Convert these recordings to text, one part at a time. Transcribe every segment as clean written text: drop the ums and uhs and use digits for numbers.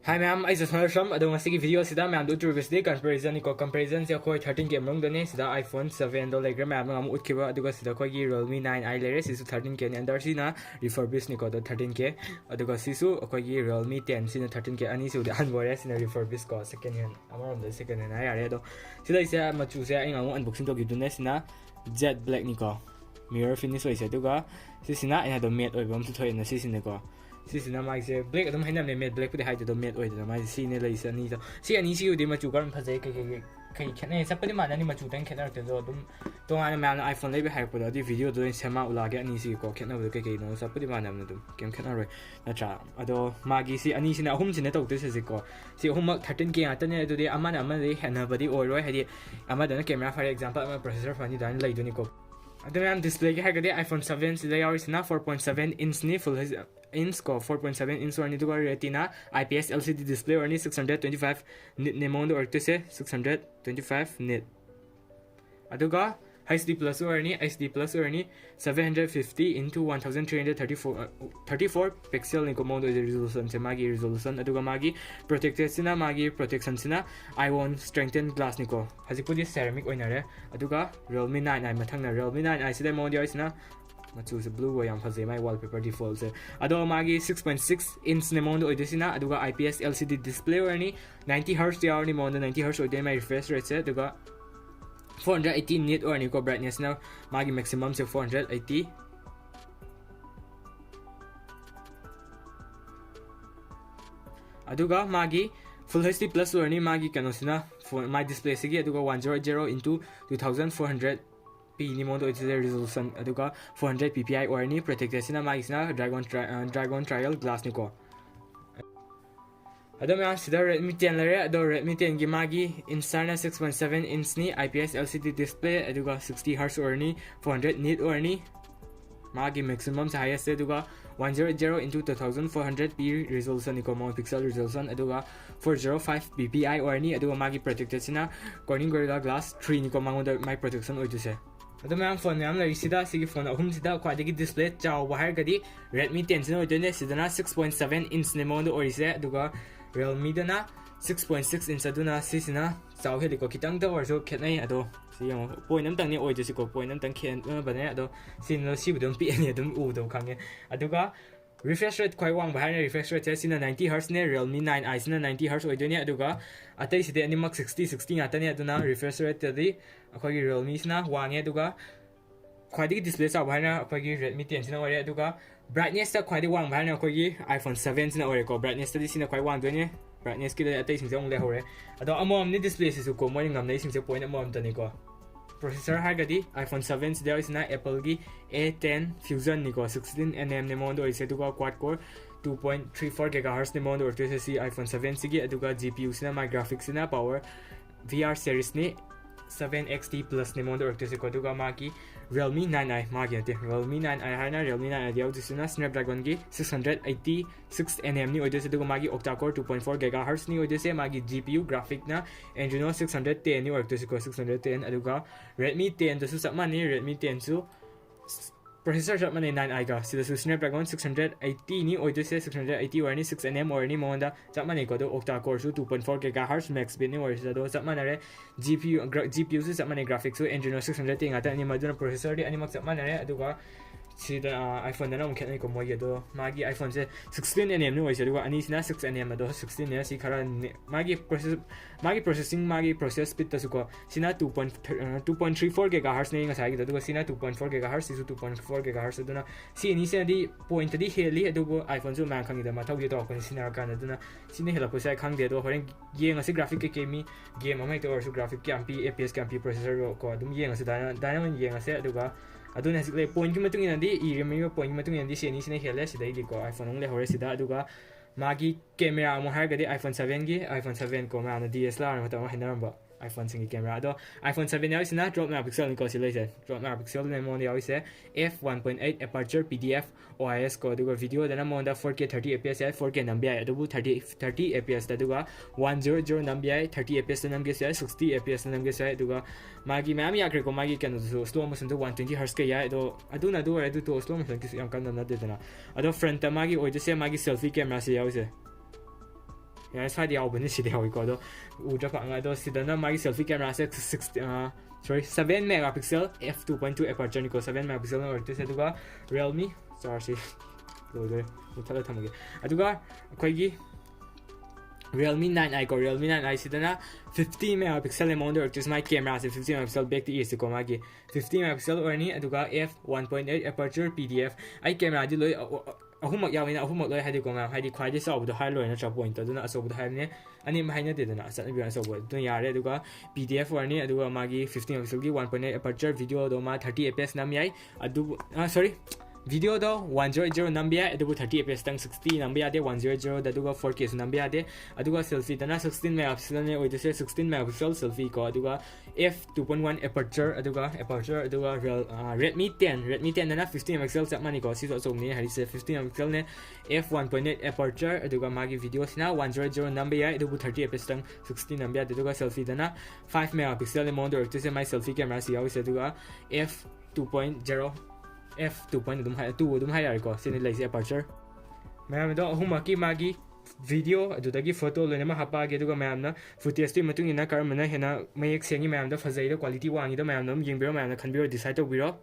Hi ma'am, I just heard from adong asigi video sida ma'am do previously comparison ni ko comparison se khoi 13 ke mong done sida iPhone7 do legra ma'am ngam utkiba aduga sida khoi gi Realme9i lere sisu 13 ke ni andar sina refurbish ni ko do 13 ke aduga sisu khoi gi Realme10 sina 13 ke ani su de unware sina refurbish ko second hand amarom de second hand yare do sida isa machu se ai ngam unboxing to gi dune sina jet black ni ko mirror finish oi se aduga sisina ina do matte oi bam tu thoi na sisine ko sisina mai se black adum hainam ne matte black pudi haide do matte oi da mai si ne lai sa ni do si ani si udi machu karam phajai kai khane sapadi mana ni machu tan khana te do dum to ana ma iPhone lebe hai pudi di video do sema ulage ani si ko khana bu kai no sapadi mana na dum kem khana roi na cha ado magi si ani sina ahum sina to te se ko si ahum 13 ke ata ne do di amana amana hana badi oi roi hadi amada na camera for example ama processor fani dan lai do ni ko ado man display ke hagade iPhone7 sida yaris na 4.7 inch ni full inch ko 4.7 inch or ni duga retina IPS LCD display or ni 625 nit ne mondo or to se 625 nit aduga HD plus or ni HD plus or ni 750 into 1334 pixel ni ko mondo resolution se magi resolution aduga magi protected sina magi protection sina iron strengthened glass ni ko haji pudi ceramic oina re aduga Realme9i mathang na Realme9i sida mondo isna machu se blue yam phase my wallpaper default se ado magi 6.6 inch ne mondo oidesina aduga IPS LCD display or ni 90 Hz yaw ni mondo 90 Hz oide my refresh rate se aduga 480 nit or ni ko brightness na magi maximum se 480 aduga magi full HD plus or ni magi kano sina my display sigi aduga 100 into 2400 p ni mondo is the resolution aduga 400 ppi or ni protected sina magi sina dragon trial glass ni ko ado ma sida Redmi10 lare ado Redmi10 gi magi insana 6.7 inch ni IPS LCD display aduga 60 Hz or ni 400 nit or ni magi maximum sa highest aduga 100 into 2400 p resolution ni ko pixel resolution aduga 405 ppi or ni aduga magi protected sina Corning Gorilla Glass 3 ni ko mangoda my protection oiduse ado ma phone yam lai sida sigi phone ahum sida khwadagi display chaw bahar gadi Redmi10 sina oidone sidana 6.7 inch ne mondo orise aduga Realme dana 6.6 inch aduna sisina chaw heli ko kitang da orso khetnai ado si yam point nam tang ni oi jesi ko point nam tang khen bane ado sin lo si budum pi ani adum u do khange aduga refresh rate khoi wang bahar ne refresh rate sina 90 Hz ne Realme9i sina 90 Hz oidone aduga atai side ani mak 60 atani aduna refresh rate di akhoi gi Realme sina wange aduga khwadi display chaw bahar na akhoi gi Redmi10 sina ore aduga brightness ta khwadi wang bahar na akhoi gi iPhone7 sina ore ko brightness ta di sina khoi wang doine brightness ki da atai sing jong le hore ado amom ni display sisu ko moi ngam nei sing se point amom tani ko processor hagadi iPhone7 there is na Apple gi A10 Fusion ni ko 16nm ne mondo ise duga quad core 2.34 GHz ne mondo orte se si iPhone7 sigi aduga GPU sina my graphics sina power VR series ni 7XT plus ne mondo orte se ko duga magi Realme9i magi ate Realme9i hana Realme9i diaw disuna Snapdragon gi 686nm ni oide se duga magi octa core 2.4 GHz ni oide se magi GPU graphic na Adreno 610 ni orte se ko 610 aduga Redmi10 dasu samani Redmi10 su processor chap mane 9i ga sida su Snapdragon 680 ni oide se 680 or ni 6nm or ni monda chap mane ko do octa core su 2.4 GHz max bit ni or sida do chap mane re GPU su chap mane graphics su Adreno 610 ngata ni maduna processor di ani mak chap mane re aduga sida iPhone na mukhet ko moi do magi iPhone se 16nm ni oise aduga ani sina 6nm do 16 ne si khara magi processing magi process speed ta su ko sina 2.34 GHz ne ngasai gi aduga sina 2.4 GHz sisu 2.4 GHz aduna si ni se di point di heli adugo iPhone su man khangi da ma thau gi to ko sina kan aduna sina hela ko sai khang de do horen yeng ase graphic ke mi game amai to su graphic ki ampi APS ki ampi processor ko adum yeng ase dana man yeng ase aduga aduna sikle point ki matung ina di iremi point matung ina di se ni sina hele sida di ko iPhone ong le hore sida aduga magi camera mo har gadi iPhone7 ko ma na DSLR ma ta ma hinaramba iPhone singi camera ado iPhone7 yaw sina drop megapixel ni ko silese drop megapixel ne mon yaw se f1.8 aperture PDF OIS ko duga video dana mon da 4K 30 fps 4K nambi ai adubu 30 fps da duga 100 nambi ai 30 fps namge se 60 fps namge se duga magi ma'am yakre ko magi kanu slow motion do 120 Hz ke ya do aduna do adu to slow motion ki yam kan na de dana ado front ta magi oide se magi selfie camera se yaw se side yaubani sidi hawiko do uja panga do sidana magi selfie camera se 7 megapixel f2.2 aperture ni ko 7 megapixel na orte se duga Realme sorry loader muthala thamage aduga akoigi Realme9i ko Realme9i sidana 50 megapixel amount orte my camera se 50 megapixel back to is ko magi 50 megapixel orni aduga f1.8 aperture pdf ai camera di loi ahumak yawina ahumak loi hadi ko ma hadi khwai sa obu hai loi na cha point aduna asobu hai ne ani ma haina de dana sa bi asobu dun yare aduga pdf orni aduga magi 15 megapixel gi 1.8 aperture video do ma 30 fps nam yai adu sorry video do 100 number aduga 30 fps tang 60 number de 100 aduga 4K number de aduga selfie dana 16 megapixel ne oide se 16 megapixel selfie ko aduga f2.1 aperture aduga Redmi10 dana 15 megapixel chap mani ko si so ni hari se 15 megapixel ne f1.8 aperture aduga magi video sina 100 number aduga 30 fps tang 60 number aduga selfie dana 5 megapixel amount orte se my selfie camera si yawi se aduga f2.0 f2.2 dum hai yar ko sini lai se aperture mayam do humaki magi video adudagi photo loina ma hapa ge duga mayam na footage ti matung ina kar mana hena mayek sengi mayam da fazai da quality wangi da mayam nam yingbiro mayam na khanbiro decide to biro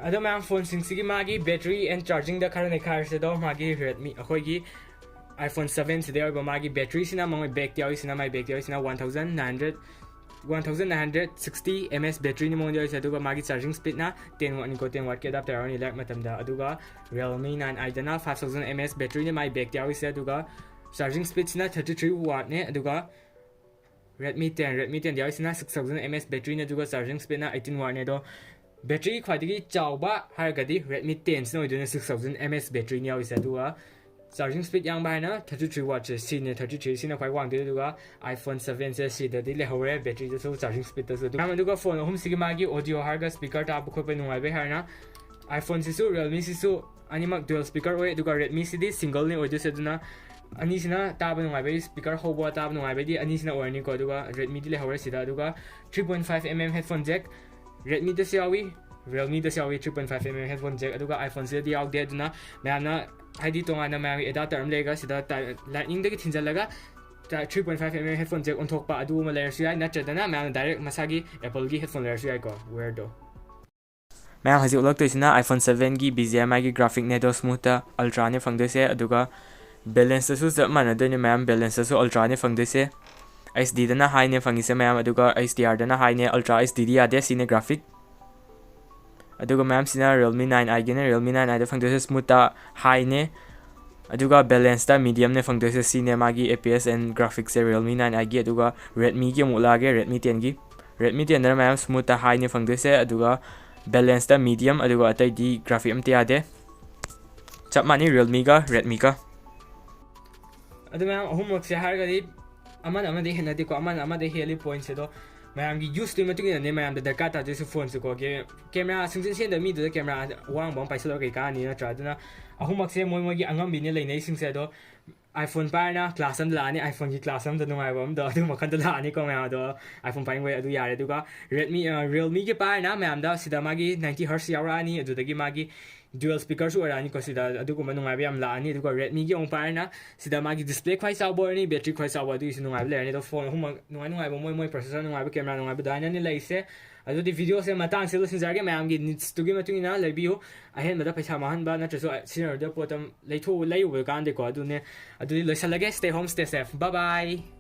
ado mayam phone sing magi battery and charging da kharane khar se do magi Redmi akhoi gi iPhone7 se there go magi battery sina my back ti sina my back ti sina 1960 ms battery ni mo dia se aduga magi charging speed na 10 watt ni ko 10 watt ke adapter ni lak matam da aduga Realme9i dana 5000 ms battery ni my back ti se aduga charging speed sina 33 watt ne aduga Redmi10 dia sina 6000 ms battery ne aduga charging speed na 18 watt ne do battery khwadigi chawba hargadi Redmi10 sino iduna 6000 ms battery ni awisa duwa charging speed yang ba na 33 watt se ne 33 sina khwai wang de duwa iPhone7 se si de le hore battery so charging speed so du duga phone hum sigi magi audio harga speaker ta bu khope nungai be harna iPhone sisu Realme sisu animak dual speaker oi duga Redmi sidi single ni oi se duna ani sina tab nungai be speaker hobo tab nungai be di ani sina orni ko duga Redmi di le hore sida duga 3.5mm headphone jack Redmi da Xiaomi Realme da Xiaomi 3.5mm headphone jack aduga iPhone se di out de duna mayamna haidi tonga na mayam adapter am lega sida lightning de thinjalaga 3.5mm headphone jack on thokpa adu ma layer sui na chadana mayam direct masagi Apple gi headphone layer sui ko weirdo mayam haji ulak to sina iPhone7 gi BGMI gi graphic ne do smooth ta ultra ne phangde se aduga balance su zaman de ne mayam balance su ultra ne phangde se SD dana high ne phangise mayam aduga HDR dana high ne ultra HD dia de sine graphic aduga mayam sina Realme9i gene Realme9i da phangde smooth ta high ne aduga balance ta medium ne phangde sine magi APS and graphics se Realme9i gi aduga Redmi gi mula ge Redmi10 gi Redmi10 da mayam smooth ta high ne phangde se aduga balance ta medium aduga atai di graphic am tia de chap mani Realme ga Redmi ka adu mayam homework se har ga di aman de hena de ko aman de heli point se do mayam gi use to matung ne mayam da daka ta de phone se ko ge camera sing sen da mi de camera wang bang pai selo ge ka ni na tra duna ahumak se moi gi angam bi ne lei nei sing se do iPhone pa na class am la ni iPhone gi class am da ngai bam da du makhan da la ni ko mayam do iPhone pa ngwe adu yare du ga Realme gi pa na mayam da sida magi 90 Hz yara ni adu da gi magi dual speaker su arani ko sida aduguma nungai ba yam la ani aduga Redmi gi ong parna sida magi display khwai chawbo ni battery khwai chawbo adu is nungai ba le ani to phone huma nungai ba moi processor nungai ba camera nungai ba daina ni laise adu di video se matang se lo sin jarge mayam gi needs to gi matung ina le biu a hen mada paisa mahan ba na traso senior de potom leitho lei ul kan de ko adu ne adu loisalage stay home stay safe bye bye